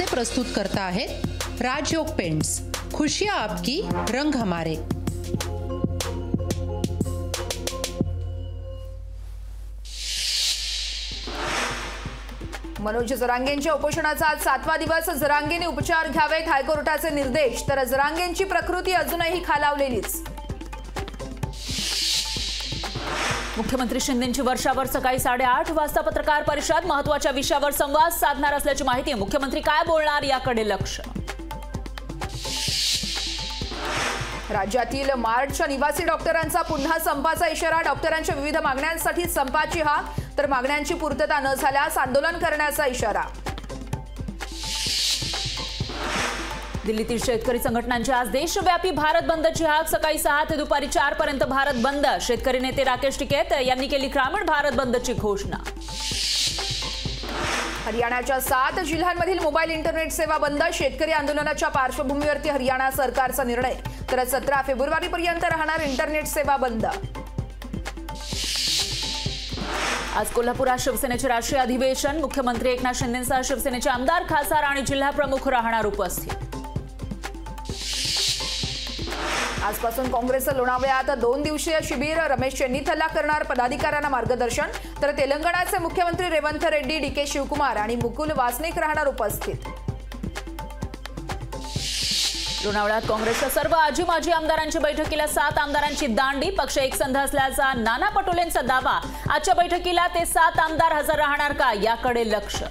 से प्रस्तुत करता है राजयोग पेंट्स। खुशियां आपकी, रंग हमारे। मनोज जरांगेंच्या उपोषणाचा आज 7वा दिवस। जरांगेने उपचार घ्यावेत, हायकोर्टाचे निर्देश। तर जरांगेंची प्रकृती अजूनही खालावलेलीच। मुख्यमंत्री शिंदेंची वर्षावर सकाळी 8:30 वाजता पत्रकार परिषद। महत्त्वाच्या विषयावर संवाद साधणार असल्याची माहिती। मुख्यमंत्री काय बोलणार याकडे लक्ष। राज्यातील मार्चच्या निवासी डॉक्टरांचा पुन्हा संपाचा इशारा। डॉक्टरांच्या विविध मागण्यांसाठी संपाची हाक, तर मागण्यांची पूर्तता न झाल्यास आंदोलन करण्याचा इशारा। दिल्लीतील शेतकरी संघटनांची आज देशव्यापी भारत बंदची हाक। सकाळी 6 ते दुपारी 4 पर्यंत भारत बंद। शेतकरी नेते राकेश टिकैत यांनी केली ग्रामीण भारत बंदची घोषणा। हरियाणाच्या 7 जिल्ह्यांमधील मोबाईल इंटरनेट सेवा बंद। शेतकरी आंदोलनाच्या पार्श्वभूमीवरती हरियाणा सरकारचा निर्णय। तर 17 फेब्रुवारीपर्यंत राहणार इंटरनेट सेवा बंद। आज कोल्हापुरात शिवसेनेचे राष्ट्रीय अधिवेशन। मुख्यमंत्री एकनाथ शिंदेंसह शिवसेनेचे आमदार, खासदार आणि जिल्हा प्रमुख राहणार उपस्थित। आजपासून काँग्रेसचं लोणावळ्यात 2 दिवसीय शिबिर। रमेश चेन्नीथला करणार पदाधिकाऱ्यांना मार्गदर्शन। तर तेलंगणाचे मुख्यमंत्री रेवंत रेड्डी, डीके शिवकुमार आणि मुकुल वासनिक राहणार उपस्थित। लोणावळ्यात काँग्रेसच्या सर्व आजी माजी आमदारांची बैठकीला 7 आमदारांची दांडी। पक्ष एकसंध असल्याचा नाना पटोलेंचा दावा। आजच्या बैठकीला ते 7 आमदार हजर राहणार का याकडे लक्ष।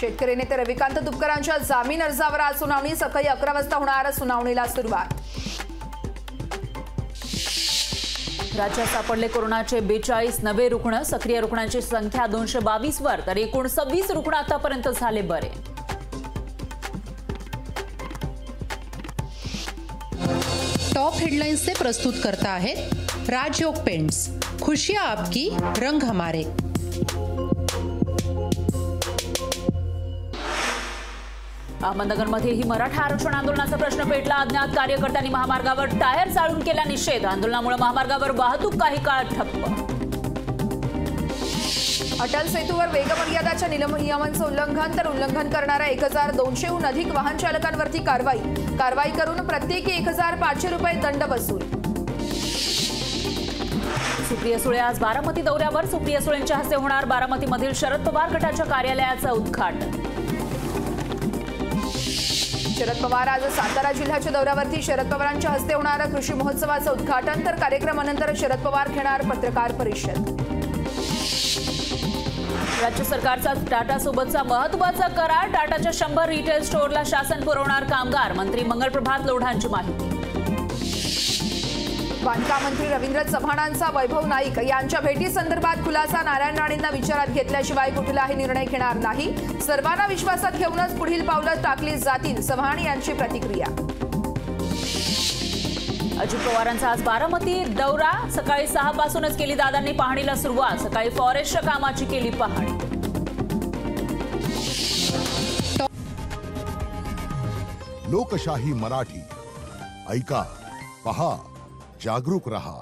शेतकरी नेते रविकांत तुपकरांच्या जामीन अर्जावर आज सुनावणी। सकाळी 11 वाजता होणार सुनावणीला सुरुवात। राज्यात सापडले कोरोनाचे 42 नवे रुग्ण। सक्रिय रुग्णांची संख्या 222 वर, तर एकूण 26 रुग्ण आतापर्यंत झाले बरे। टॉप हेडलाइंस से प्रस्तुत करता है राजयोग पेंट्स। खुशियां आपकी, रंग हमारे। अहमदनगरमध्येही मराठा आरक्षण आंदोलनाचा प्रश्न पेटला। अज्ञात कार्यकर्त्यांनी महामार्गावर टायर जाळून केला निषेध। आंदोलनामुळे महामार्गावर वाहतूक काही काळ ठप्प। अटल सेतूवर वेगमर्यादाच्या नियमांचं उल्लंघन, तर उल्लंघन करणाऱ्या 1200हून अधिक वाहन चालकांवरती कारवाई करून प्रत्येकी 1500 रुपये दंड वसूल। सुप्रिया सुळे आज बारामती दौऱ्यावर। सुप्रिया सुळेंच्या हस्ते होणार बारामतीमधील शरद पवार गटाच्या कार्यालयाचं उद्घाटन। शरद पवार आज सातारा जिल्ह्याच्या दौऱ्यावरती। शरद पवारांच्या हस्ते होणार कृषी महोत्सवाचं उद्घाटन। तर कार्यक्रमानंतर शरद पवार घेणार पत्रकार परिषद। राज्य सरकारचा टाटा सोबतचा महत्त्वाचा करार। टाटाच्या 100 रिटेल स्टोअरला शासन पुरवणार कामगार। मंत्री मंगलप्रभात लोढांची माहिती। बांधकाम मंत्री रवींद्र चव्हाणांचा वैभव नाईक यांच्या भेटीसंदर्भात खुलासा। नारायण राणेंना विचारात घेतल्याशिवाय कुठलाही निर्णय घेणार नाही। सर्वांना विश्वासात घेऊनच पुढील पावलं टाकली जातील, चव्हाण यांची प्रतिक्रिया। अजित पवारांचा आज बारामती दौरा। सकाळी 6 पासूनच केली दादांनी पाहणीला सुरुवात। सकाळी फॉरेस्टच्या कामाची केली पाहणी। लोकशाही मराठी ऐका, पहा, जागरूक रहा।